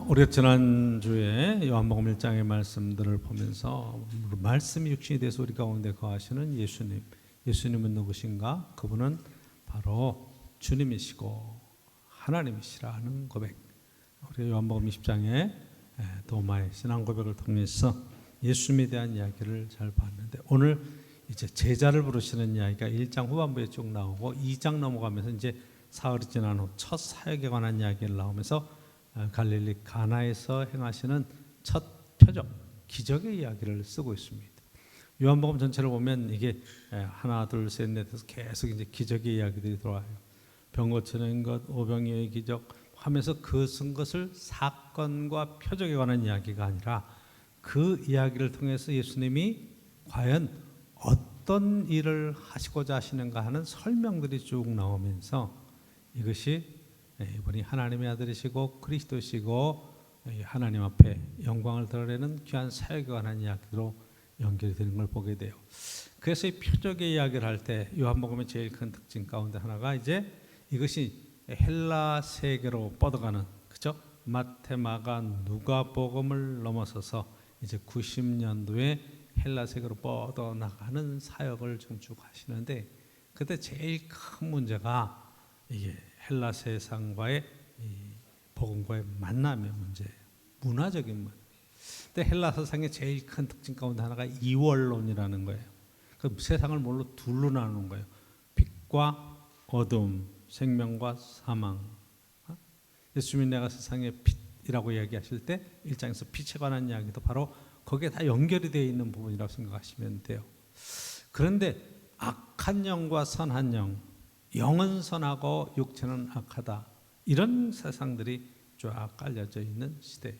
우리가 지난주에 요한복음 1장의 말씀들을 보면서 말씀이 육신이 돼서 우리 가운데 거하시는 예수님은 누구신가? 그분은 바로 주님이시고 하나님이시라는 고백. 우리가 요한복음 20장에 도마의 신앙 고백을 통해서 예수님에 대한 이야기를 잘 봤는데, 오늘 이제 제자를 부르시는 이야기가 1장 후반부에 쭉 나오고 2장 넘어가면서 이제 사흘이 지난 후 첫 사역에 관한 이야기를 나오면서 갈릴리 가나에서 행하시는 첫 표적, 기적의 이야기를 쓰고 있습니다. 요한복음 전체를 보면 이게 하나, 둘, 셋, 넷에서 계속 이제 기적의 이야기들이 들어와요. 병 고치는 것, 오병이어의 기적 하면서 그 쓴 것을 사건과 표적에 관한 이야기가 아니라 그 이야기를 통해서 예수님이 과연 어떤 일을 하시고자 하시는가 하는 설명들이 쭉 나오면서 이것이 이분이 하나님의 아들이시고 그리스도시고 하나님 앞에 영광을 드러내는 귀한 사역에 관한 이야기로 연결이 되는 걸 보게 돼요. 그래서 이 표적의 이야기를 할 때 요한복음의 제일 큰 특징 가운데 하나가 이제 이것이 헬라 세계로 뻗어가는, 그죠? 마태, 마가, 누가복음을 넘어서서 이제 90년도에 헬라 세계로 뻗어나가는 사역을 지금 쭉 하시는데, 그때 제일 큰 문제가 이게 헬라 세상과의 복음과의 만남의 문제예요. 문화적인 문제. 근데 헬라 세상의 제일 큰 특징 가운데 하나가 이원론이라는 거예요. 그 세상을 뭘로 둘로 나누는 거예요. 빛과 어둠, 생명과 사망. 예수님이 내가 세상의 빛이라고 이야기하실 때 1장에서 빛에 관한 이야기도 바로 거기에 다 연결이 되어 있는 부분이라고 생각하시면 돼요. 그런데 악한 영과 선한 영, 영은 선하고 육체는 악하다, 이런 세상들이 쫙 깔려져 있는 시대예요.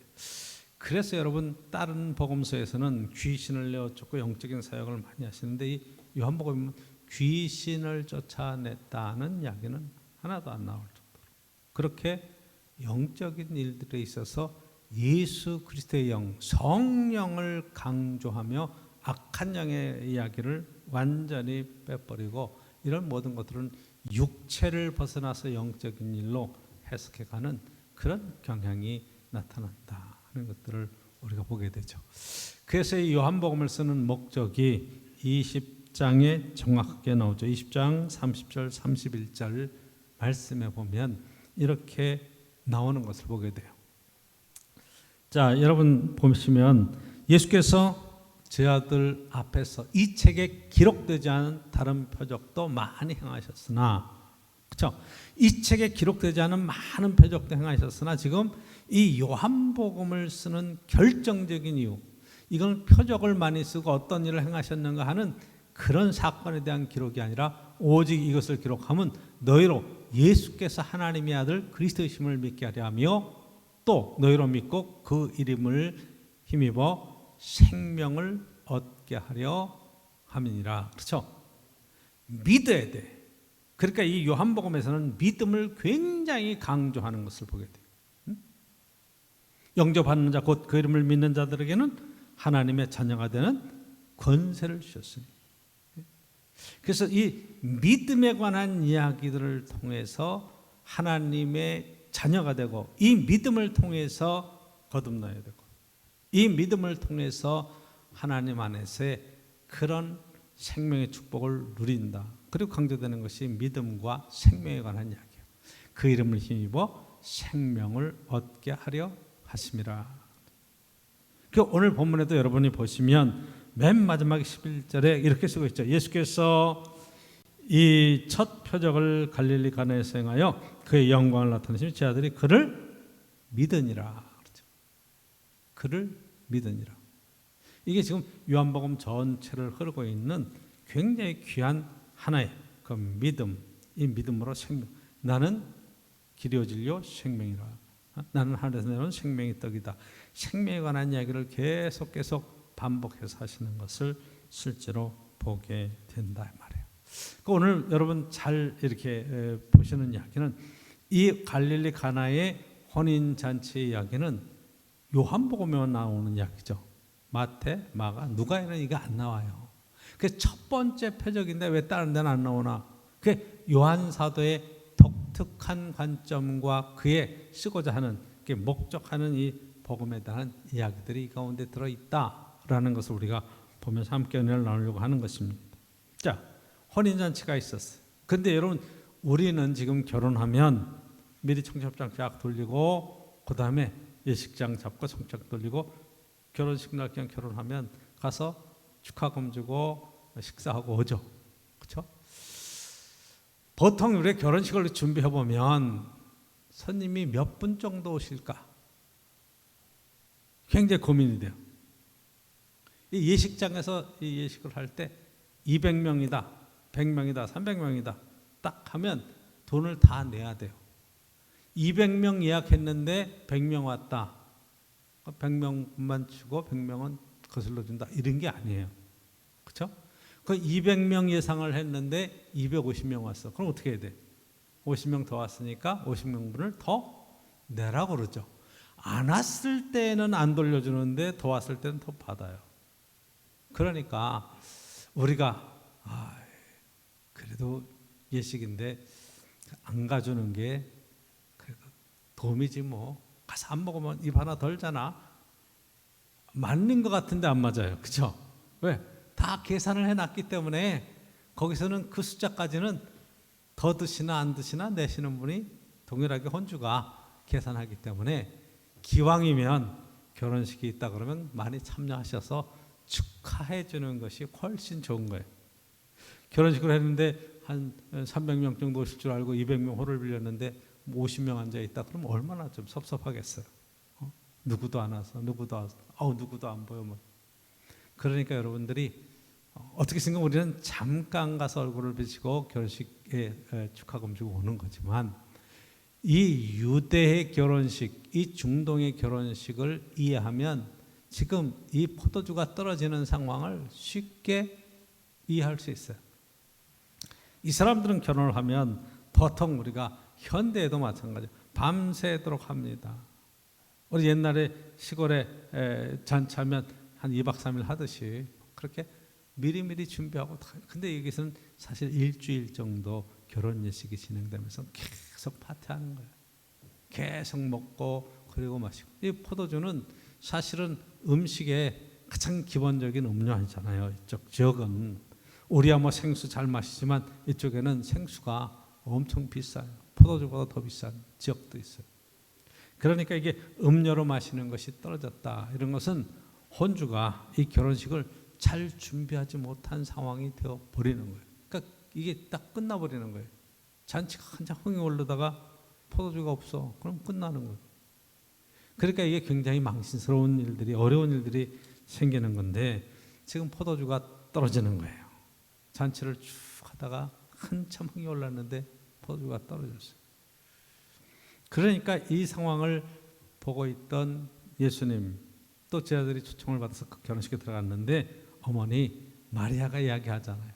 그래서 여러분, 다른 복음서에서는 귀신을 내어쫓고 영적인 사역을 많이 하시는데 이 요한복음은 귀신을 쫓아냈다는 이야기는 하나도 안 나올 정도로 그렇게 영적인 일들에 있어서 예수 그리스도의 영, 성령을 강조하며 악한 영의 이야기를 완전히 빼버리고 이런 모든 것들은 육체를 벗어나서 영적인 일로 해석해가는 그런 경향이 나타난다 하는 것들을 우리가 보게 되죠. 그래서 이 요한복음을 쓰는 목적이 20장에 정확하게 나오죠. 20장 30절 31절 말씀에 보면 이렇게 나오는 것을 보게 돼요. 자, 여러분 보시면 예수께서 제 아들 앞에서 이 책에 기록되지 않은 다른 표적도 많이 행하셨으나, 그렇죠? 이 책에 기록되지 않은 많은 표적도 행하셨으나 지금 이 요한복음을 쓰는 결정적인 이유, 이건 표적을 많이 쓰고 어떤 일을 행하셨는가 하는 그런 사건에 대한 기록이 아니라 오직 이것을 기록하면 너희로 예수께서 하나님의 아들 그리스도이심을 믿게 하려 하며 또 너희로 믿고 그 이름을 힘입어 생명을 얻게 하려 함이니라. 그렇죠? 믿어야 돼. 그러니까 이 요한복음에서는 믿음을 굉장히 강조하는 것을 보게 돼요. 영접하는 자, 곧 그 이름을 믿는 자들에게는 하나님의 자녀가 되는 권세를 주셨으니. 그래서 이 믿음에 관한 이야기들을 통해서 하나님의 자녀가 되고, 이 믿음을 통해서 거듭나야 되고, 이 믿음을 통해서 하나님 안에서의 그런 생명의 축복을 누린다. 그리고 강조되는 것이 믿음과 생명에 관한 이야기예요. 그 이름을 힘입어 생명을 얻게 하려 하심이라. 오늘 본문에도 여러분이 보시면 맨 마지막 11절에 이렇게 쓰고 있죠. 예수께서 이 첫 표적을 갈릴리 가나에서 행하여 그의 영광을 나타내시며 제 아들이 그를 믿으니라. 그를 믿으니라. 이게 지금 요한복음 전체를 흐르고 있는 굉장히 귀한 하나의 그 믿음, 이 믿음으로 생명. 나는 길이요 진리요 생명이라. 나는 하늘에서 내려온 생명의 떡이다. 생명에 관한 이야기를 계속 반복해서 하시는 것을 실제로 보게 된다 말이에요. 오늘 여러분 잘 이렇게 보시는 이야기는 이 갈릴리 가나의 혼인 잔치의 이야기는 요한복음에 나오는 이야기죠. 마태, 마가, 누가에는 이게 안 나와요. 그 첫 번째 표적인데 왜 다른 데는 안 나오나? 그 요한 사도의 독특한 관점과 그의 쓰고자 하는 결혼식에 목적하는 이 복음에 대한 이야기들이 이 가운데 들어있다라는 것을 우리가 보면서 함께 은혜를 나누려고 하는 것입니다. 자, 혼인잔치가 있었어요. 근데 여러분, 우리는 지금 결혼하면 미리 청첩장 쫙 돌리고 그 다음에 예식장 잡고 청첩장 돌리고 결혼식 날 그냥 결혼하면 가서 축하금 주고 식사하고 오죠. 그렇죠? 보통 우리 결혼식을 준비해 보면 손님이 몇 분 정도 오실까? 굉장히 고민이 돼요. 이 예식장에서 이 예식을 할 때 200명이다, 100명이다, 300명이다 딱 하면 돈을 다 내야 돼요. 200명 예약했는데 100명 왔다. 100명만 주고 100명은 거슬러 준다. 이런 게 아니에요. 그렇죠? 그 200명 예상을 했는데 250명 왔어. 그럼 어떻게 해야 돼? 50명 더 왔으니까 50명분을 더 내라고 그러죠. 안 왔을 때는 안 돌려주는데 더 왔을 때는 더 받아요. 그러니까 우리가 그래도 예식인데 안 가주는 게 그래도 도움이지 뭐. 가서 안 먹으면 입 하나 덜잖아. 맞는 것 같은데 안 맞아요. 그렇죠? 왜? 다 계산을 해놨기 때문에 거기서는 그 숫자까지는 더 드시나 안 드시나 내시는 분이 동일하게 혼주가 계산하기 때문에 기왕이면 결혼식이 있다 그러면 많이 참여하셔서 축하해 주는 것이 훨씬 좋은 거예요. 결혼식을 했는데 한 300명 정도 오실 줄 알고 200명 홀을 빌렸는데 50명 앉아 있다 그러면 얼마나 좀 섭섭하겠어요. 누구도 안 와서 누구도 안 보여 뭐. 그러니까 여러분들이 어떻게 생각하면 우리는 잠깐 가서 얼굴을 비치고 결혼식에 축하금 주고 오는 거지만 이 유대의 결혼식, 이 중동의 결혼식을 이해하면 지금 이 포도주가 떨어지는 상황을 쉽게 이해할 수 있어요. 이 사람들은 결혼을 하면 보통 우리가 현대에도 마찬가지예요. 밤새도록 합니다. 우리 옛날에 시골에 잔치하면 한 2박 3일 하듯이 그렇게 미리미리 준비하고. 근데 여기서는 사실 일주일 정도 결혼 예식이 진행되면서 계속 파티하는 거예요. 계속 먹고 그리고 마시고. 이 포도주는 사실은 음식의 가장 기본적인 음료 아니잖아요. 이쪽 지역은 우리야 뭐 생수 잘 마시지만 이쪽에는 생수가 엄청 비싸요. 포도주보다 더 비싼 지역도 있어요. 그러니까 이게 음료로 마시는 것이 떨어졌다. 이런 것은 혼주가 이 결혼식을 잘 준비하지 못한 상황이 되어 버리는 거예요. 그러니까 이게 딱 끝나버리는 거예요. 잔치가 한참 흥이 오르다가 포도주가 없어. 그럼 끝나는 거예요. 그러니까 이게 굉장히 망신스러운 일들이, 어려운 일들이 생기는 건데 지금 포도주가 떨어지는 거예요. 잔치를 쭉 하다가 한참 흥이 올랐는데 포도주가 떨어졌어요. 그러니까 이 상황을 보고 있던 예수님, 또 제자들이 초청을 받아서 그 결혼식에 들어갔는데 어머니 마리아가 이야기하잖아요.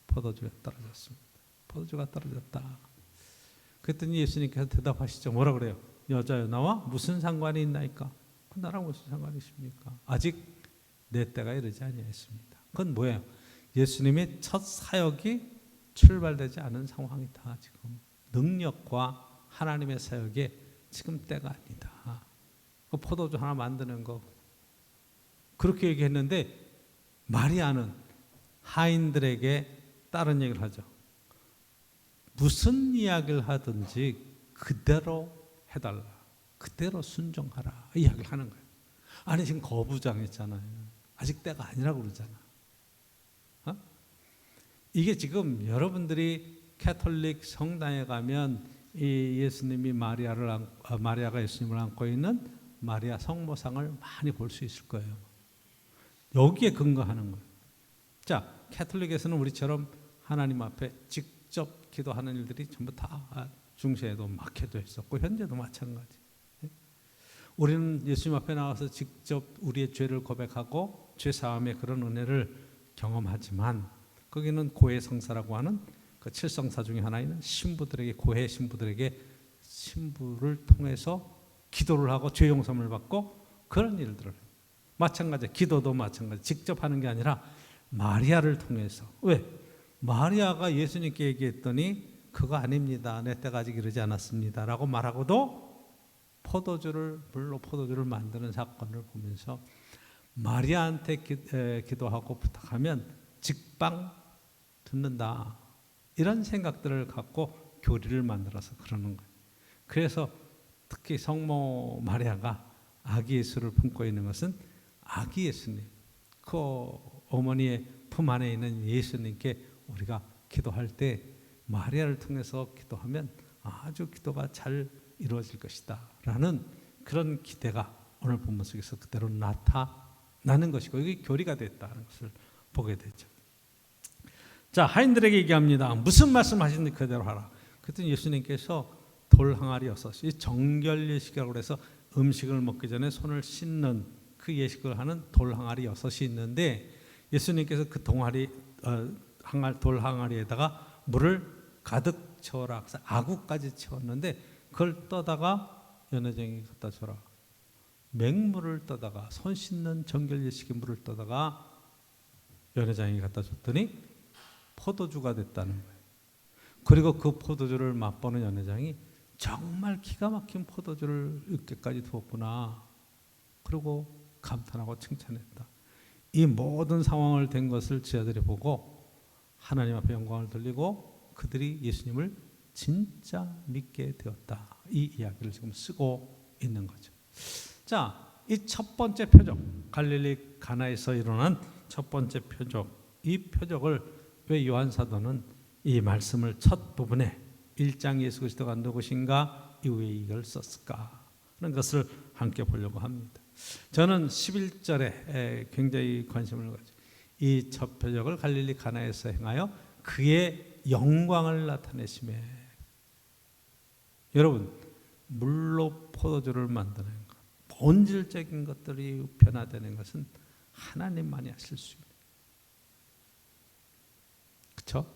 포도주가 떨어졌습니다. 포도주가 떨어졌다. 그랬더니 예수님께서 대답하시죠. 뭐라 그래요? 여자여 나와 무슨 상관이 있나이까? 나랑 무슨 상관이 있습니까? 아직 내 때가 이르지 아니했습니다. 그건 뭐예요? 예수님의 첫 사역이 출발되지 않은 상황이다. 지금 능력과 하나님의 사역에 지금 때가 아니다. 그 포도주 하나 만드는 거 그렇게 얘기했는데 마리아는 하인들에게 다른 얘기를 하죠. 무슨 이야기를 하든지 그대로 해달라. 그대로 순종하라. 이야기를 하는 거예요. 아니 지금 거부장했잖아요. 아직 때가 아니라고 그러잖아. 이게 지금 여러분들이 캐톨릭 성당에 가면 이 예수님이 마리아가 예수님을 안고 있는 마리아 성모상을 많이 볼 수 있을 거예요. 여기에 근거하는 거예요. 자, 캐톨릭에서는 우리처럼 하나님 앞에 직접 기도하는 일들이 전부 다 중세에도 막혀도 했었고 현재도 마찬가지. 우리는 예수님 앞에 나와서 직접 우리의 죄를 고백하고 죄 사함의 그런 은혜를 경험하지만 거기는 고해 성사라고 하는 그 칠성사 중에 하나인 신부들에게, 고해 신부들에게 신부를 통해서 기도를 하고 죄 용서를 받고 그런 일들을 해요. 마찬가지, 기도도 마찬가지. 직접 하는 게 아니라 마리아를 통해서. 왜? 마리아가 예수님께 얘기했더니 그거 아닙니다. 내 때가 아직 이르지 않았습니다. 라고 말하고도 물로 포도주를 만드는 사건을 보면서 마리아한테 기도하고 부탁하면 직방 듣는다. 이런 생각들을 갖고 교리를 만들어서 그러는 거예요. 그래서 특히 성모 마리아가 아기 예수를 품고 있는 것은 아기 예수님, 그 어머니의 품 안에 있는 예수님께 우리가 기도할 때 마리아를 통해서 기도하면 아주 기도가 잘 이루어질 것이다 라는 그런 기대가 오늘 본문 속에서 그대로 나타나는 것이고, 이게 교리가 됐다는 것을 보게 되죠. 자, 하인들에게 얘기합니다. 무슨 말씀하시는지 그대로 하라. 그랬더니 예수님께서 돌 항아리 6이 정결 예식이라고 해서 음식을 먹기 전에 손을 씻는 그 예식을 하는 돌 항아리 6이 있는데, 예수님께서 그 돌 항아리에다가 물을 가득 채워라. 그래서 아구까지 채웠는데 그걸 떠다가 연회장에 갖다 줘라. 맹물을 떠다가, 손 씻는 정결 예식의 물을 떠다가 연회장에 갖다 줬더니 포도주가 됐다는 거예요. 그리고 그 포도주를 맛보는 연회장이 정말 기가 막힌 포도주를 이렇게까지 두었구나. 그리고 감탄하고 칭찬했다. 이 모든 상황을 된 것을 제자들이 보고 하나님 앞에 영광을 돌리고 그들이 예수님을 진짜 믿게 되었다. 이 이야기를 지금 쓰고 있는 거죠. 자, 이 첫 번째 표적, 갈릴리 가나에서 일어난 첫 번째 표적, 이 표적을 왜 요한 사도는 이 말씀을 첫 부분에 1장 예수 그리스도가 누구신가 이후에 이걸 썼을까 하는 것을 함께 보려고 합니다. 저는 11절에 굉장히 관심을 가지고 이 첫 표적을 갈릴리 가나에서 행하여 그의 영광을 나타내심에, 여러분 물로 포도주를 만드는 것, 본질적인 것들이 변화되는 것은 하나님만이 하실 수 있는, 그렇죠?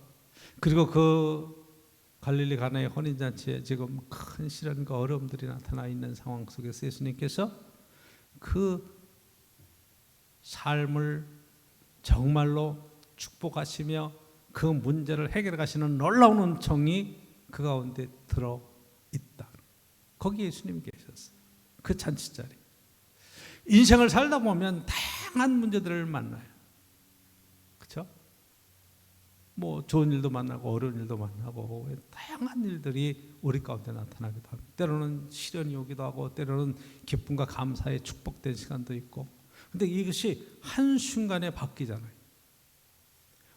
그리고 그 갈릴리 가나의 혼인잔치에 지금 큰 시련과 어려움들이 나타나 있는 상황 속에서 예수님께서 그 삶을 정말로 축복하시며 그 문제를 해결해 가시는 놀라운 은총이 그 가운데 들어있다. 거기 예수님이 계셨어요. 그 잔치 자리. 인생을 살다 보면 다양한 문제들을 만나요. 그렇죠? 뭐 좋은 일도 만나고 어려운 일도 만나고 다양한 일들이 우리 가운데 나타나기도 합니다. 때로는 시련이 오기도 하고 때로는 기쁨과 감사의 축복된 시간도 있고, 근데 이것이 한순간에 바뀌잖아요.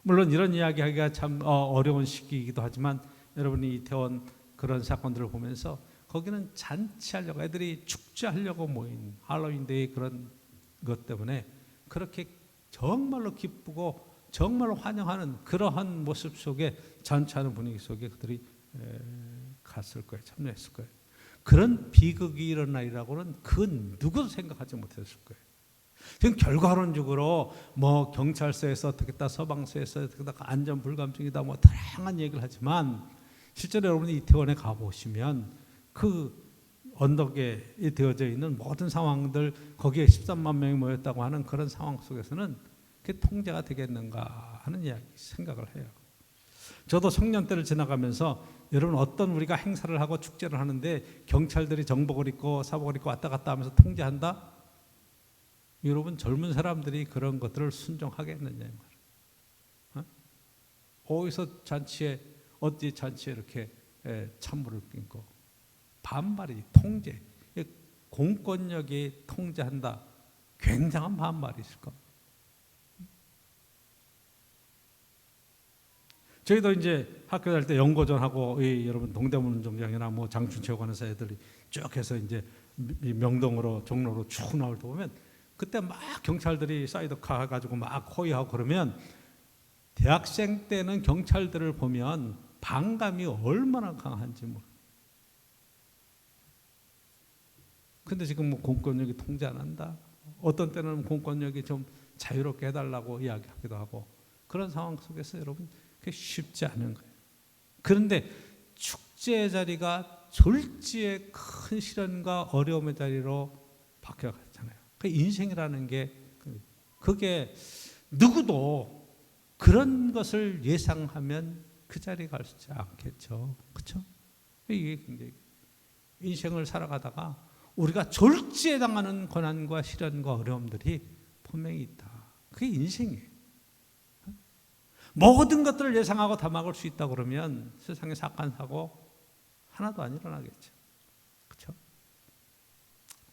물론 이런 이야기하기가 참 어려운 시기이기도 하지만 여러분이 이태원 그런 사건들을 보면서 거기는 잔치하려고, 애들이 축제하려고 모인 할로윈데이 그런 것 때문에 그렇게 정말로 기쁘고 정말로 환영하는 그러한 모습 속에, 잔치하는 분위기 속에 그들이 갔을 거예요. 참여했을 거예요. 그런 비극이 일어나리라고는 그 누구도 생각하지 못했을 거예요. 지금 결과론적으로 뭐 경찰서에서 어떻게 했다, 서방서에서 어떻게 했다, 안전 불감증이다, 뭐 다양한 얘기를 하지만 실제로 여러분이 이태원에 가보시면 그 언덕에 되어져 있는 모든 상황들, 거기에 13만 명이 모였다고 하는 그런 상황 속에서는 그게 통제가 되겠는가 하는 이야기 생각을 해요. 저도 청년 때를 지나가면서 여러분 어떤 우리가 행사를 하고 축제를 하는데 경찰들이 정복을 입고 사복을 입고 왔다 갔다 하면서 통제한다? 여러분 젊은 사람들이 그런 것들을 순종하겠느냐 이 말이에요. 어디서 잔치에, 어디 잔치에 이렇게 찬물을 끼고 반발이, 통제, 공권력이 통제한다. 굉장한 반발이 있을 겁니다. 저희도 이제 학교 다닐 때 연고전하고 여러분 동대문 운동장이나 뭐 장춘체육관에서 애들이 쭉 해서 이제 명동으로 종로로 쭉 나올 때 보면 그때 막 경찰들이 사이드카 가지고 막 호위하고 그러면 대학생 때는 경찰들을 보면 반감이 얼마나 강한지 몰라. 근데 지금 뭐 공권력이 통제 안 한다. 어떤 때는 공권력이 좀 자유롭게 해달라고 이야기하기도 하고 그런 상황 속에서 여러분 그게 쉽지 않은 거예요. 그런데 축제의 자리가 졸지의 큰 시련과 어려움의 자리로 바뀌어갔잖아요. 그 인생이라는 게 그게 누구도 그런 것을 예상하면 그 자리에 갈 수 있지 않겠죠. 그렇죠? 이게 굉장히 인생을 살아가다가 우리가 졸지에 당하는 고난과 시련과 어려움들이 분명히 있다. 그게 인생이에요. 모든 것들을 예상하고 다 막을 수 있다고 그러면 세상에 사건 사고 하나도 안 일어나겠죠. 그렇죠?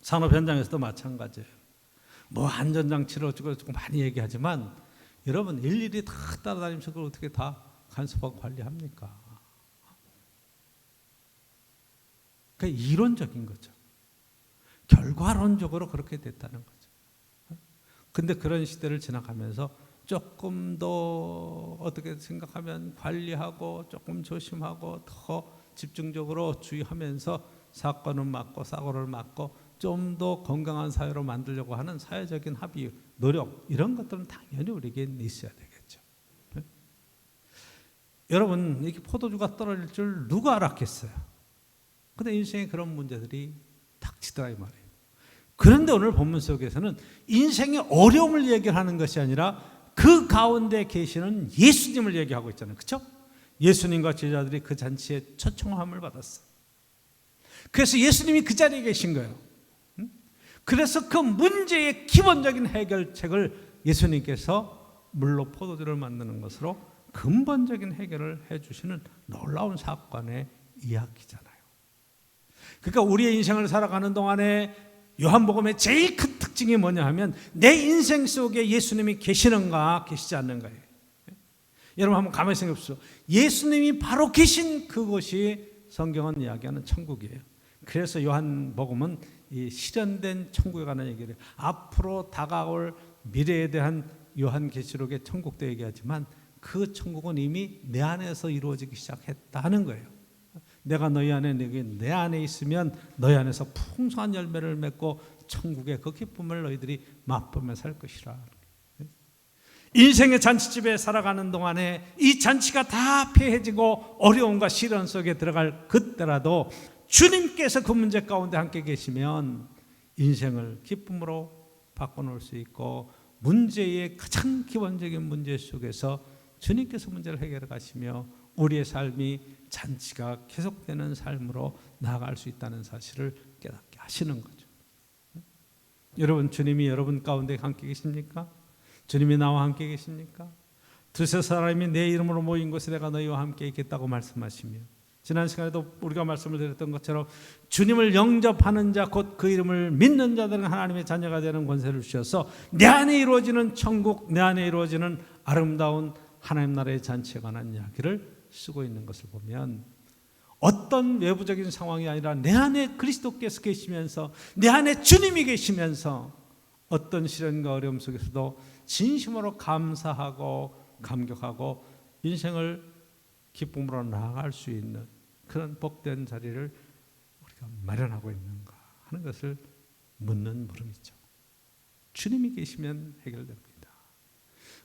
산업 현장에서도 마찬가지예요. 뭐 안전장치를 어쩌고 저쩌고 많이 얘기하지만 여러분 일일이 다 따라다니면서 그걸 어떻게 다 간섭하고 관리합니까? 그게 이론적인 거죠. 결과론적으로 그렇게 됐다는 거죠. 근데 그런 시대를 지나가면서 조금 더 어떻게 생각하면 관리하고 조금 조심하고 더 집중적으로 주의하면서 사건을 막고 사고를 막고 좀 더 건강한 사회로 만들려고 하는 사회적인 합의, 노력 이런 것들은 당연히 우리에게 있어야 되겠죠. 네? 여러분 이렇게 포도주가 떨어질 줄 누가 알았겠어요? 근데 인생에 그런 문제들이 닥치더라 이 말이에요. 그런데 오늘 본문 속에서는 인생의 어려움을 얘기하는 것이 아니라 그 가운데 계시는 예수님을 얘기하고 있잖아요. 그렇죠? 예수님과 제자들이 그 잔치에 초청함을 받았어요. 그래서 예수님이 그 자리에 계신 거예요. 그래서 그 문제의 기본적인 해결책을 예수님께서 물로 포도주를 만드는 것으로 근본적인 해결을 해주시는 놀라운 사건의 이야기잖아요. 그러니까 우리의 인생을 살아가는 동안에 요한복음의 제일 큰 특징이 뭐냐 하면 내 인생 속에 예수님이 계시는가 계시지 않는가예요. 여러분 한번 가만히 생각해 보십시오. 예수님이 바로 계신 그곳이 성경은 이야기하는 천국이에요. 그래서 요한복음은 이 실현된 천국에 관한 얘기를 해요. 앞으로 다가올 미래에 대한 요한계시록의 천국도 얘기하지만 그 천국은 이미 내 안에서 이루어지기 시작했다 하는 거예요. 내가 너희 안에 내 안에 있으면 너희 안에서 풍성한 열매를 맺고 천국의 그 기쁨을 너희들이 맛보며 살 것이라. 인생의 잔치집에 살아가는 동안에 이 잔치가 다 폐해지고 어려움과 시련 속에 들어갈 그때라도 주님께서 그 문제 가운데 함께 계시면 인생을 기쁨으로 바꿔놓을 수 있고 문제의 가장 기본적인 문제 속에서 주님께서 문제를 해결해 가시며 우리의 삶이 잔치가 계속되는 삶으로 나아갈 수 있다는 사실을 깨닫게 하시는 거죠. 여러분 주님이 여러분 가운데 함께 계십니까? 주님이 나와 함께 계십니까? 두세 사람이 내 이름으로 모인 곳에 내가 너희와 함께 있겠다고 말씀하시며 지난 시간에도 우리가 말씀을 드렸던 것처럼 주님을 영접하는 자 곧 그 이름을 믿는 자들은 하나님의 자녀가 되는 권세를 주셔서 내 안에 이루어지는 천국, 내 안에 이루어지는 아름다운 하나님 나라의 잔치에 관한 이야기를 쓰고 있는 것을 보면 어떤 외부적인 상황이 아니라 내 안에 그리스도께서 계시면서 내 안에 주님이 계시면서 어떤 시련과 어려움 속에서도 진심으로 감사하고 감격하고 인생을 기쁨으로 나아갈 수 있는 그런 복된 자리를 우리가 마련하고 있는가 하는 것을 묻는 물음이죠. 주님이 계시면 해결됩니다.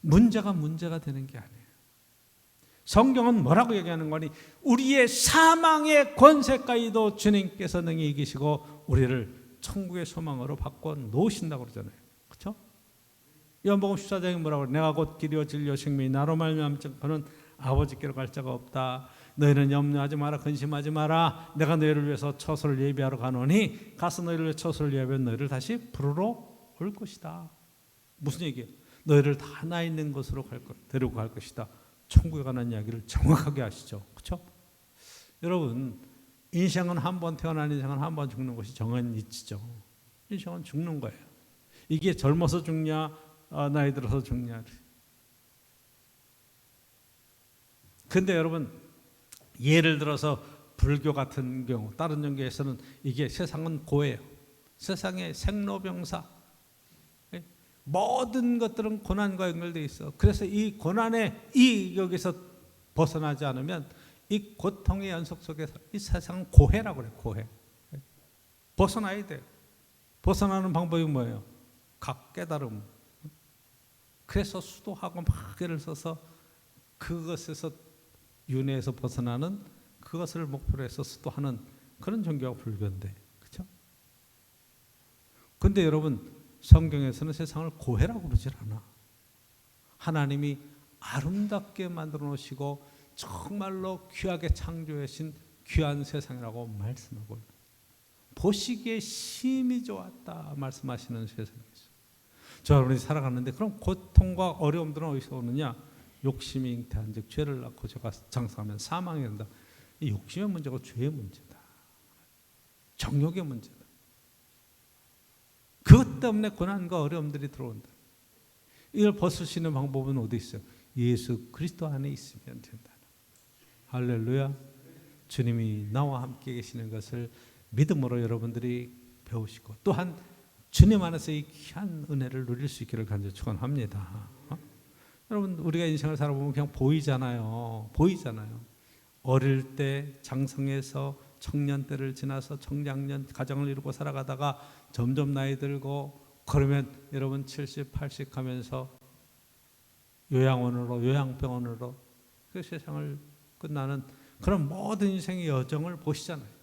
문제가 되는 게 아니에요. 성경은 뭐라고 얘기하는 거니? 우리의 사망의 권세까지도 주님께서 능히 이기시고 우리를 천국의 소망으로 바꿔 놓으신다고 그러잖아요. 그렇죠? 요한복음 14장에 뭐라고 그래요? 내가 곧 길이요 진리요 생명이 나로 말미암아 그는 아버지께로 갈 자가 없다. 너희는 염려하지 마라, 근심하지 마라. 내가 너희를 위해서 처소를 예비하러 가노니 가서 너희를 위해 처소를 예비하면 너희를 다시 부르러 올 것이다. 무슨 얘기예요? 너희를 다 나 있는 곳으로 데리고 갈 것이다. 천국에 관한 이야기를 정확하게 하시죠. 그렇죠? 여러분 인생은 한 번 태어난 인생은 한 번 죽는 것이 정한 이치죠. 인생은 죽는 거예요. 이게 젊어서 죽냐 나이 들어서 죽냐. 근데 여러분 예를 들어서 불교 같은 경우 다른 종교에서는 이게 세상은 고예요. 세상의 생로병사 모든 것들은 고난과 연결되어 있어. 그래서 이 고난의 이 여기서 벗어나지 않으면 이 고통의 연속 속에서 이 세상은 고해라고 그래요. 고해. 벗어나야 돼요. 벗어나는 방법이 뭐예요? 각 깨달음. 그래서 수도하고 막 애를 써서 그것에서 윤회에서 벗어나는 그것을 목표로 해서 수도하는 그런 종교가 불교인데, 그렇죠? 근데 여러분 성경에서는 세상을 고해라고 그러질 않아. 하나님이 아름답게 만들어 놓으시고 정말로 귀하게 창조하신 귀한 세상이라고 말씀하고 보시기에 심히 좋았다 말씀하시는 세상이죠. 저 여러분이 살아가는데 그럼 고통과 어려움들은 어디서 오느냐? 욕심이 잉태한 즉 죄를 낳고 제가 장사하면 사망이 된다. 이 욕심의 문제가 죄의 문제다. 정욕의 문제다. 그것 때문에 고난과 어려움들이 들어온다. 이걸 벗을 수 있는 방법은 어디 있어요? 예수 그리스도 안에 있으면 된다. 할렐루야. 주님이 나와 함께 계시는 것을 믿음으로 여러분들이 배우시고 또한 주님 안에서 이 귀한 은혜를 누릴 수 있기를 간절히 축원합니다. 여러분 우리가 인생을 살아보면 그냥 보이잖아요. 어릴 때 장성해서 청년 때를 지나서 청장년 가정을 이루고 살아가다가 점점 나이 들고 그러면 여러분 70, 80 하면서 요양원으로 요양병원으로 그 세상을 끝나는 그런 모든 인생의 여정을 보시잖아요.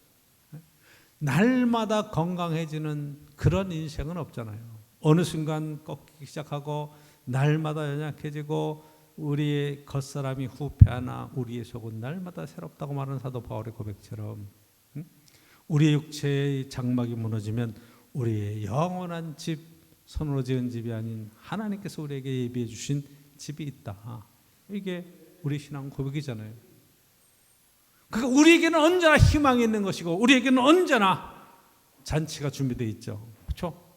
날마다 건강해지는 그런 인생은 없잖아요. 어느 순간 꺾이기 시작하고 날마다 연약해지고 우리의 겉사람이 후패하나 우리의 속은 날마다 새롭다고 말하는 사도 바울의 고백처럼 우리의 육체의 장막이 무너지면 우리의 영원한 집, 손으로 지은 집이 아닌 하나님께서 우리에게 예비해 주신 집이 있다. 이게 우리 신앙 고백이잖아요. 그러니까 우리에게는 언제나 희망이 있는 것이고 우리에게는 언제나 잔치가 준비되어 있죠. 그렇죠?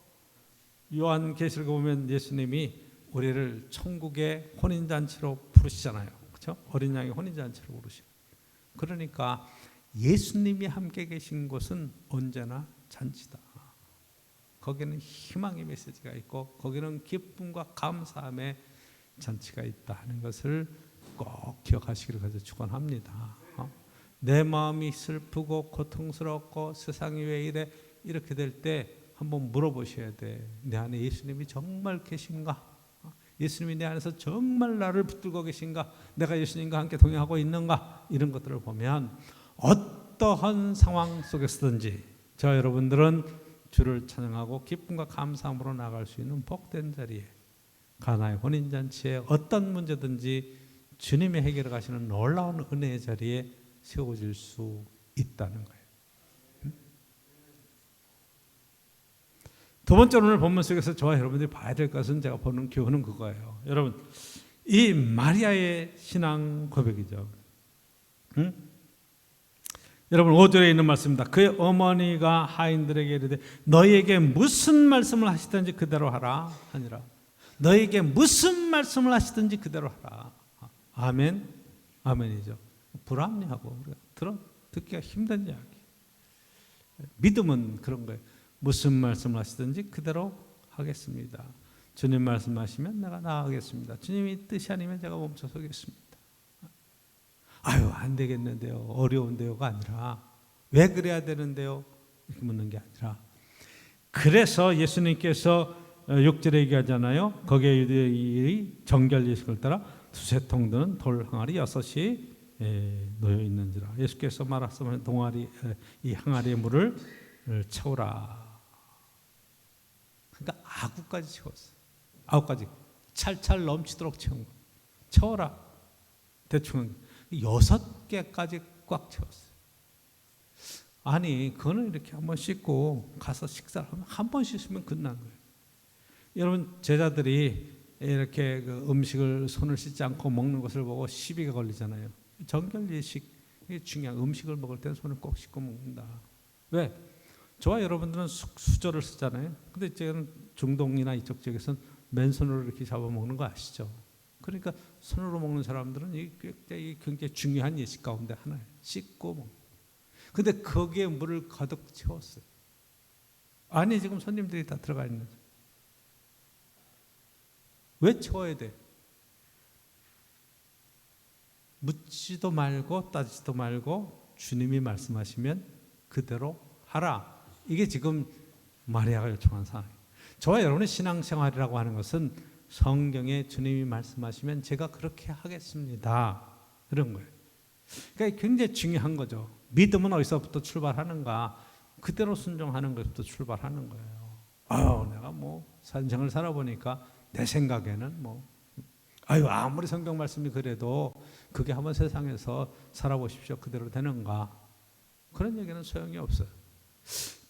요한계시록에 보면 예수님이 우리를 천국의 혼인잔치로 부르시잖아요. 그렇죠? 어린 양의 혼인잔치로 부르시고. 그러니까 예수님이 함께 계신 곳은 언제나 잔치다. 거기는 희망의 메시지가 있고 거기는 기쁨과 감사함의 잔치가 있다 하는 것을 꼭 기억하시기를 가지고 축원합니다. 내 마음이 슬프고 고통스럽고 세상이 왜 이래 이렇게 될 때 한번 물어보셔야 돼. 내 안에 예수님이 정말 계신가? 예수님이 내 안에서 정말 나를 붙들고 계신가? 내가 예수님과 함께 동행하고 있는가? 이런 것들을 보면 어떠한 상황 속에서든지 저 여러분들은 주를 찬양하고 기쁨과 감사함으로 나갈 수 있는 복된 자리에 가나의 혼인잔치에 어떤 문제든지 주님의 해결을 가시는 놀라운 은혜의 자리에 세워질 수 있다는 거예요. 두 번째 오늘 본문 속에서 저와 여러분들이 봐야 될 것은 제가 보는 교훈은 그거예요. 여러분 이 마리아의 신앙 고백이죠. 여러분 5절에 있는 말씀입니다. 그의 어머니가 하인들에게 이르되 너희에게 무슨 말씀을 하시든지 그대로 하라 하니라. 너희에게 무슨 말씀을 하시든지 그대로 하라. 아멘. 아멘이죠. 불합리하고 우리가 듣기가 힘든 이야기. 믿음은 그런 거예요. 무슨 말씀을 하시든지 그대로 하겠습니다. 주님 말씀하시면 내가 나아가겠습니다. 주님이 뜻이 아니면 제가 멈춰 서겠습니다. 아유 안 되겠는데요. 어려운데요가 아니라 왜 그래야 되는데요? 이렇게 묻는 게 아니라 그래서 예수님께서 6절에 얘기하잖아요. 거기에 유대인이 정결 예식을 따라 두세 통 드는 돌 항아리 6이 놓여 있는지라. 예수께서 말씀하신 동아리 이 항아리의 물을 채우라. 그러니까 아구까지 채웠어요. 아구까지 찰찰 넘치도록 채운 거예요. 채워라. 대충 6개까지 꽉 채웠어요. 아니 그거는 이렇게 한번 씻고 가서 식사를 하면 한 번 씻으면 끝난 거예요. 여러분 제자들이 이렇게 그 음식을 손을 씻지 않고 먹는 것을 보고 시비가 걸리잖아요. 정결 예식이 중요한 음식을 먹을 때는 손을 꼭 씻고 먹는다. 왜? 저와 여러분들은 수저를 쓰잖아요. 근데 이제는 중동이나 이쪽 지역에서는 맨손으로 이렇게 잡아먹는 거 아시죠? 그러니까 손으로 먹는 사람들은 이게 굉장히 중요한 예식 가운데 하나예요. 씻고 먹는. 근데 거기에 물을 가득 채웠어요. 아니 지금 손님들이 다 들어가 있는 거죠. 왜 채워야 돼? 묻지도 말고 따지지도 말고 주님이 말씀하시면 그대로 하라. 이게 지금 마리아가 요청한 상황이에요. 저와 여러분의 신앙생활이라고 하는 것은 성경에 주님이 말씀하시면 제가 그렇게 하겠습니다. 그런 거예요. 그러니까 굉장히 중요한 거죠. 믿음은 어디서부터 출발하는가? 그대로 순종하는 것부터 출발하는 거예요. 내가 뭐 인생을 살아보니까 내 생각에는 아무리 성경 말씀이 그래도 그게 한번 세상에서 살아보십시오. 그대로 되는가? 그런 얘기는 소용이 없어요.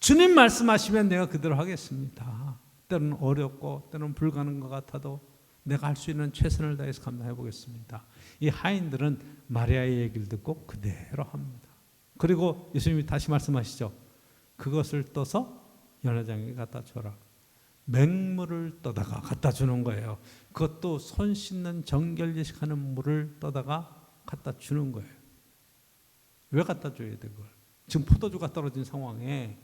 주님 말씀하시면 내가 그대로 하겠습니다. 때로는 어렵고 때로는 불가능한 것 같아도 내가 할 수 있는 최선을 다해서 감당해 보겠습니다. 이 하인들은 마리아의 얘기를 듣고 그대로 합니다. 그리고 예수님이 다시 말씀하시죠. 그것을 떠서 연회장에게 갖다 줘라. 맹물을 떠다가 갖다 주는 거예요. 그것도 손 씻는 정결제식하는 물을 떠다가 갖다 주는 거예요. 왜 갖다 줘야 돼 그걸? 지금 포도주가 떨어진 상황에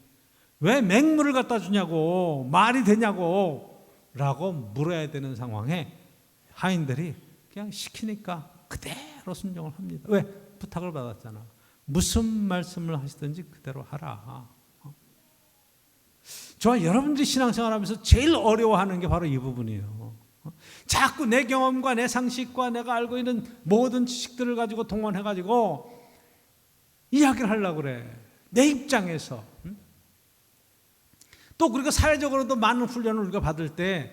왜 맹물을 갖다 주냐고, 말이 되냐고 라고 물어야 되는 상황에 하인들이 그냥 시키니까 그대로 순종을 합니다. 왜? 부탁을 받았잖아. 무슨 말씀을 하시든지 그대로 하라. 저와 여러분들이 신앙생활하면서 제일 어려워하는 게 바로 이 부분이에요. 자꾸 내 경험과 내 상식과 내가 알고 있는 모든 지식들을 가지고 동원해가지고 이야기를 하려고 그래. 내 입장에서. 또 그리고 사회적으로도 많은 훈련을 우리가 받을 때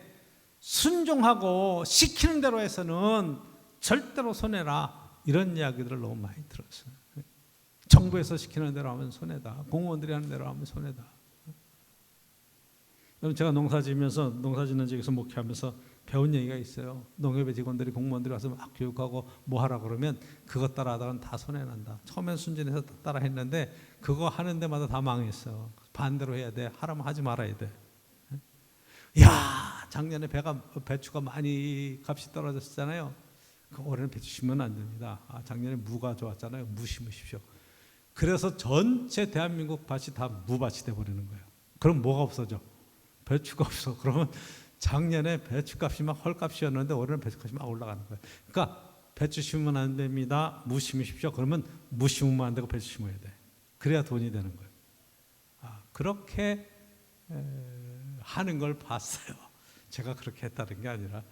순종하고 시키는 대로 해서는 절대로 손해라. 이런 이야기들을 너무 많이 들었어요. 정부에서 시키는 대로 하면 손해다. 공무원들이 하는 대로 하면 손해다. 제가 농사 지으면서 농사 짓는 지역에서 목회하면서 배운 얘기가 있어요. 농협의 직원들이 공무원들이 와서 막 교육하고 뭐 하라 그러면 그것 따라 하다가는 다 손해난다. 처음엔 순진해서 따라 했는데 그거 하는 데마다 다 망했어. 반대로 해야 돼. 하라면 하지 말아야 돼. 야, 작년에 배추가 많이 값이 떨어졌잖아요. 올해는 배추 심으면 안 됩니다. 작년에 무가 좋았잖아요. 무 심으십시오. 그래서 전체 대한민국 밭이 다 무밭이 돼버리는 거예요. 그럼 뭐가 없어져? 배추가 없어. 그러면 작년에 배추값이 막 헐값이었는데 올해는 배추값이 막 올라가는 거예요. 그러니까 배추 심으면 안 됩니다. 무 심으십시오. 그러면 무 심으면 안 되고 배추 심어야 돼. 그래야 돈이 되는 거예요. 그렇게 하는 걸 봤어요. 제가 그렇게 했다는 게 아니라.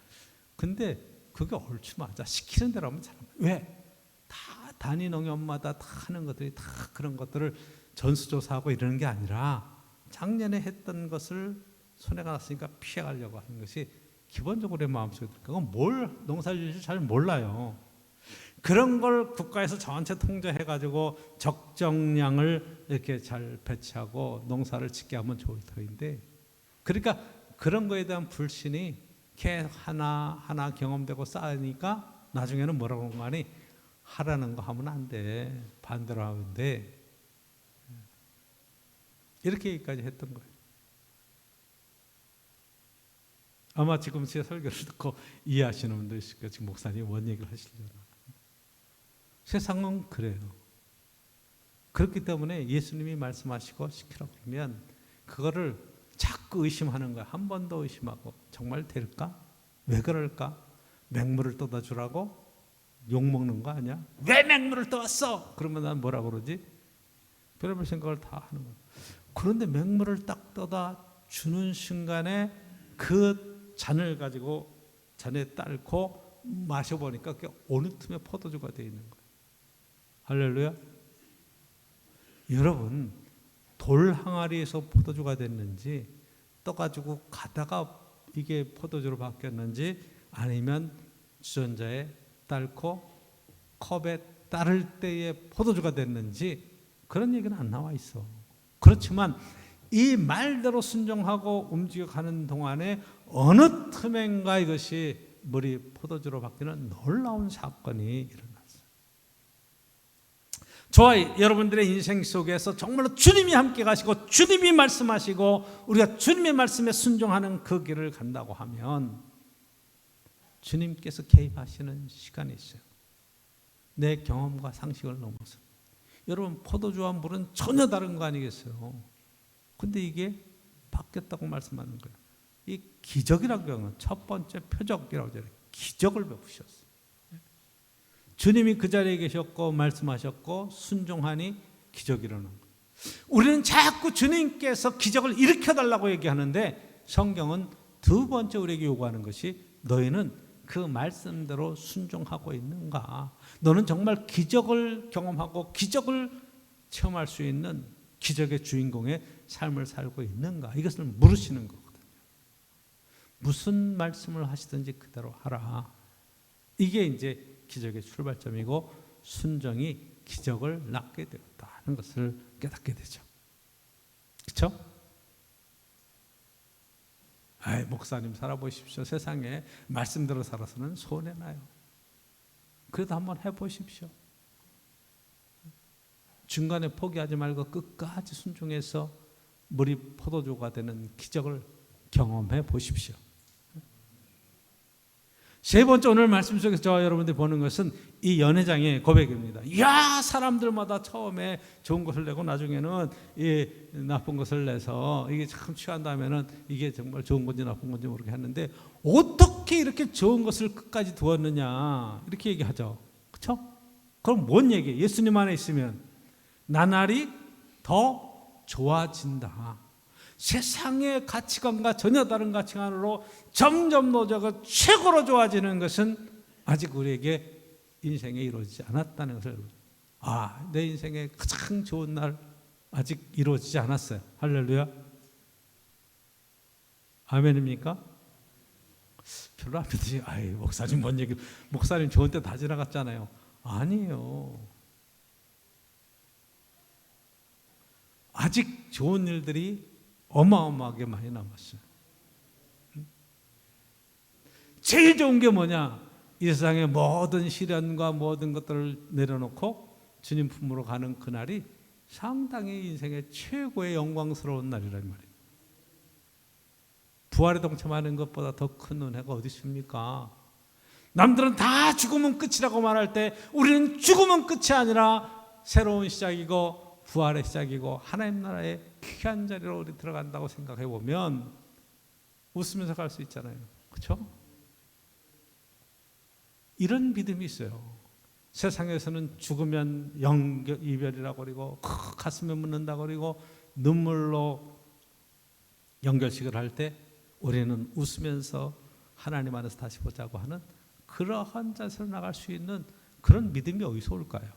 근데 그게 옳지 맞아. 시키는 대로 하면 잘합니다. 왜? 다 단위 농협마다 다 하는 것들이 다 그런 것들을 전수조사하고 이러는 게 아니라 작년에 했던 것을 손해가 났으니까 피해가려고 하는 것이 기본적으로 내 마음속에 들어요. 그건 뭘 농사짓는지 잘 몰라요. 그런 걸 국가에서 전체 통제해가지고 적정량을 이렇게 잘 배치하고 농사를 짓게 하면 좋을 터인데, 그러니까 그런 거에 대한 불신이 개 하나 경험되고 쌓으니까 나중에는 뭐라고 하는 거 아니? 하라는 거 하면 안 돼. 반대로 하면 돼. 이렇게 얘기까지 했던 거예요. 아마 지금 제 설교를 듣고 이해하시는 분도 있을 거예요. 지금 목사님이 뭔 얘기를 하시려나. 세상은 그래요. 그렇기 때문에 예수님이 말씀하시고 시키라고 그러면 그거를 자꾸 의심하는 거야. 한 번 더 의심하고 정말 될까? 왜 그럴까? 맹물을 떠다 주라고? 욕먹는 거 아니야? 왜 맹물을 떠왔어? 그러면 난 뭐라 그러지? 별의별 생각을 다 하는 거야. 그런데 맹물을 딱 떠다 주는 순간에 그 잔을 가지고 잔에 딸고 마셔보니까 그게 어느 틈에 포도주가 되어 있는 거예요. 할렐루야. 여러분, 돌 항아리에서 포도주가 됐는지 떠가지고 가다가 이게 포도주로 바뀌었는지 아니면 주전자에 딸고 컵에 따를 때에 포도주가 됐는지 그런 얘기는 안 나와 있어. 그렇지만 이 말대로 순종하고 움직여가는 동안에 어느 틈엔가 이것이 물이 포도주로 바뀌는 놀라운 사건이 일어났어요. 저와 여러분들의 인생 속에서 정말로 주님이 함께 가시고 주님이 말씀하시고 우리가 주님의 말씀에 순종하는 그 길을 간다고 하면 주님께서 개입하시는 시간이 있어요. 내 경험과 상식을 넘어서. 여러분, 포도주와 물은 전혀 다른 거 아니겠어요? 근데 이게 바뀌었다고 말씀하는 거예요. 이 기적이라고 하는 첫 번째 표적이라고 하잖아요. 기적을 베푸셨어요. 주님이 그 자리에 계셨고 말씀하셨고 순종하니 기적이 일어난 거예요. 우리는 자꾸 주님께서 기적을 일으켜달라고 얘기하는데 성경은 두 번째 우리에게 요구하는 것이 너희는 그 말씀대로 순종하고 있는가? 너는 정말 기적을 경험하고 기적을 체험할 수 있는 기적의 주인공의 삶을 살고 있는가? 이것을 물으시는 거거든요. 무슨 말씀을 하시든지 그대로 하라. 이게 이제 기적의 출발점이고 순종이 기적을 낳게 되었다는 것을 깨닫게 되죠. 그렇죠? 아이, 목사님 살아보십시오. 세상에 말씀대로 살아서는 손해나요. 그래도 한번 해보십시오. 중간에 포기하지 말고 끝까지 순종해서 물이 포도주가 되는 기적을 경험해 보십시오. 세 번째, 오늘 말씀 속에서 저와 여러분들이 보는 것은 이 연회장의 고백입니다. 이야, 사람들마다 처음에 좋은 것을 내고 나중에는 이 나쁜 것을 내서 이게 참 취한 다음에는 이게 정말 좋은 건지 나쁜 건지 모르게 했는데 어떻게 이렇게 좋은 것을 끝까지 두었느냐 이렇게 얘기하죠. 그렇죠? 그럼 뭔 얘기예요? 예수님 안에 있으면 나날이 더 좋아진다. 세상의 가치관과 전혀 다른 가치관으로 점점 노저가 최고로 좋아지는 것은 아직 우리에게 인생에 이루어지지 않았다는 것을, 내 인생의 가장 좋은 날 아직 이루어지지 않았어요. 할렐루야. 아멘입니까? 별로 안 믿으시. 목사님 뭔 얘기? 목사님 좋은 때 다 지나갔잖아요. 아니에요. 아직 좋은 일들이 어마어마하게 많이 남았어요. 제일 좋은 게 뭐냐? 이 세상의 모든 시련과 모든 것들을 내려놓고 주님 품으로 가는 그날이 상당히 인생의 최고의 영광스러운 날이란 말이에요. 부활에 동참하는 것보다 더 큰 은혜가 어디 있습니까? 남들은 다 죽으면 끝이라고 말할 때 우리는 죽으면 끝이 아니라 새로운 시작이고 부활의 시작이고 하나님 나라의 귀한 자리로 우리 들어간다고 생각해 보면 웃으면서 갈 수 있잖아요. 그렇죠? 이런 믿음이 있어요. 세상에서는 죽으면 이별이라고 그러고 가슴에 묻는다고 그러고 눈물로 연결식을 할 때 우리는 웃으면서 하나님 안에서 다시 보자고 하는 그러한 자세로 나갈 수 있는 그런 믿음이 어디서 올까요?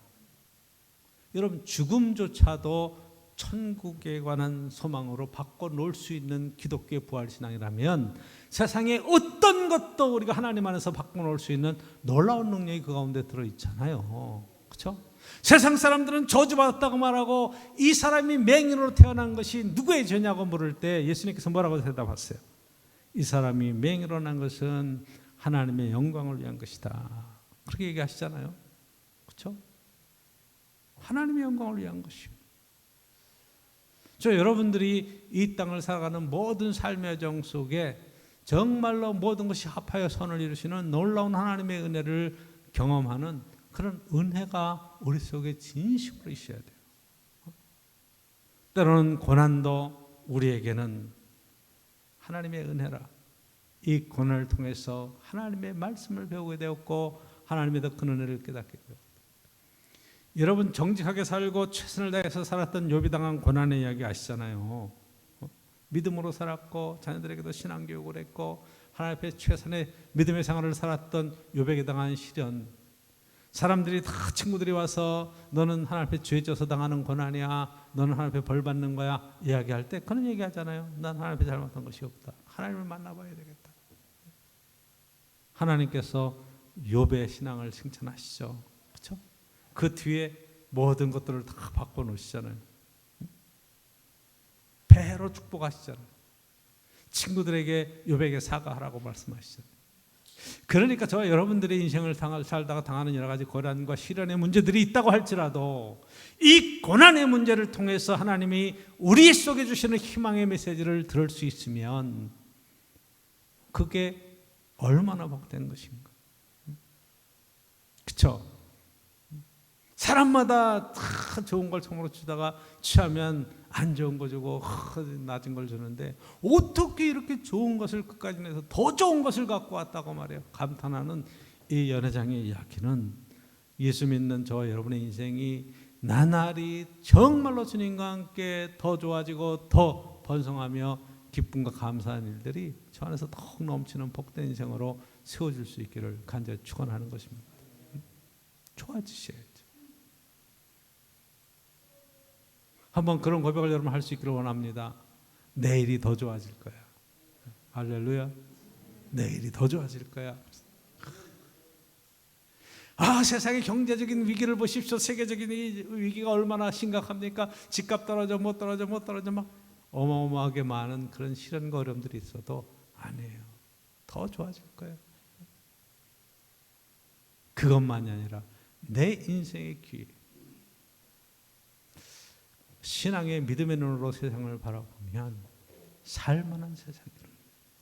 여러분, 죽음조차도 천국에 관한 소망으로 바꿔놓을 수 있는 기독교의 부활신앙이라면 세상에 어떤 것도 우리가 하나님 안에서 바꿔놓을 수 있는 놀라운 능력이 그 가운데 들어있잖아요. 그렇죠? 세상 사람들은 저주받았다고 말하고 이 사람이 맹인으로 태어난 것이 누구의 죄냐고 물을 때 예수님께서 뭐라고 대답하세요? 이 사람이 맹인으로 난 것은 하나님의 영광을 위한 것이다. 그렇게 얘기하시잖아요. 그렇죠? 하나님의 영광을 위한 것이요. 여러분들이 이 땅을 살아가는 모든 삶의 정 속에 정말로 모든 것이 합하여 선을 이루시는 놀라운 하나님의 은혜를 경험하는 그런 은혜가 우리 속에 진심으로 있어야 돼요. 때로는 고난도 우리에게는 하나님의 은혜라. 이 고난을 통해서 하나님의 말씀을 배우게 되었고 하나님의 더 큰 은혜를 깨닫게 되었고, 여러분 정직하게 살고 최선을 다해서 살았던 욥이 당한 고난의 이야기 아시잖아요. 믿음으로 살았고 자녀들에게도 신앙교육을 했고 하나님 앞에 최선의 믿음의 생활을 살았던 욥에게 당한 시련, 사람들이 다 친구들이 와서 너는 하나님 앞에 죄 져서 당하는 고난이야, 너는 하나님 앞에 벌 받는 거야 이야기할 때 그런 얘기하잖아요. 난 하나님 앞에 잘못한 것이 없다. 하나님을 만나봐야 되겠다. 하나님께서 욥의 신앙을 칭찬하시죠. 그렇죠? 그 뒤에 모든 것들을 다 바꿔놓으시잖아요. 배로 축복하시잖아요. 친구들에게 욥에게 사과하라고 말씀하시잖아요. 그러니까 저와 여러분들의 인생을 살다가 당하는 여러 가지 고난과 시련의 문제들이 있다고 할지라도 이 고난의 문제를 통해서 하나님이 우리 속에 주시는 희망의 메시지를 들을 수 있으면 그게 얼마나 복된 것인가. 그렇죠? 사람마다 다 좋은 걸 선물로 주다가 취하면 안 좋은 거 주고 낮은 걸 주는데 어떻게 이렇게 좋은 것을 끝까지 내서 더 좋은 것을 갖고 왔다고 말해요. 감탄하는 이 연회장의 이야기는 예수 믿는 저와 여러분의 인생이 나날이 정말로 주님과 함께 더 좋아지고 더 번성하며 기쁨과 감사한 일들이 저 안에서 더욱 넘치는 복된 인생으로 세워질 수 있기를 간절히 축원하는 것입니다. 좋아지셔야죠. 한번 그런 고백을 여러분 할 수 있기를 원합니다. 내일이 더 좋아질 거야. 할렐루야. 내일이 더 좋아질 거야. 세상의 경제적인 위기를 보십시오. 세계적인 이 위기가 얼마나 심각합니까? 집값 떨어져 못 떨어져 막 어마어마하게 많은 그런 시련과 어려움들이 있어도 아니에요. 더 좋아질 거예요. 그것만이 아니라 내 인생의 기회, 신앙의 믿음의 눈으로 세상을 바라보면 살만한 세상이에요.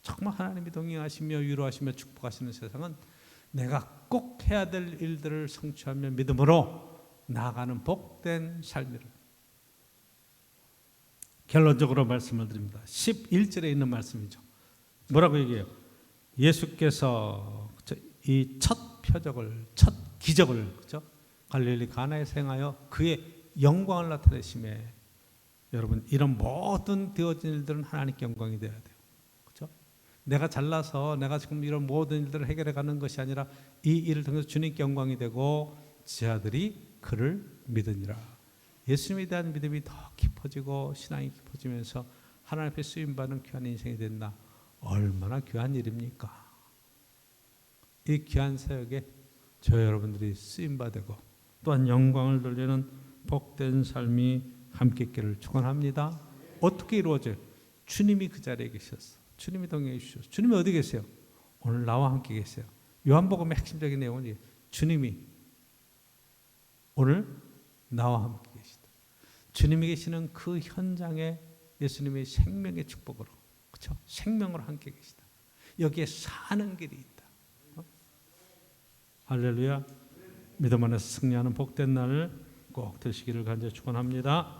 정말 하나님이 동행하시며 위로하시며 축복하시는 세상은 내가 꼭 해야 될 일들을 성취하며 믿음으로 나아가는 복된 삶이라. 결론적으로 말씀을 드립니다. 11절에 있는 말씀이죠. 뭐라고 얘기해요? 예수께서 이 첫 표적을, 첫 기적을, 그죠? 갈릴리 가나에서 행하여 그의 영광을 나타내심에, 여러분, 이런 모든 되어진 일들은 하나님께 영광이 되어야 돼요. 그죠? 내가 잘나서 내가 지금 이런 모든 일들을 해결해 가는 것이 아니라 이 일을 통해서 주님께 영광이 되고 제 아들이 그를 믿으니라. 예수님에 대한 믿음이 더 깊어지고 신앙이 깊어지면서 하나님 앞에 쓰임받는 귀한 인생이 된다. 얼마나 귀한 일입니까? 이 귀한 사역에 저 여러분들이 쓰임받고 또한 영광을 돌리는 복된 삶이 함께 있기를 축원합니다. 어떻게 이루어져요? 주님이 그 자리에 계셨어. 주님이 동행해 주셨어. 주님이 어디 계세요? 오늘 나와 함께 계세요. 요한복음의 핵심적인 내용은 주님이 오늘 나와 함께 계시다. 주님이 계시는 그 현장에 예수님의 생명의 축복으로, 그렇죠? 생명으로 함께 계시다. 여기에 사는 길이 있다. 할렐루야. 믿음 안에서 승리하는 복된 날 꼭 되시기를 간절히 축원합니다.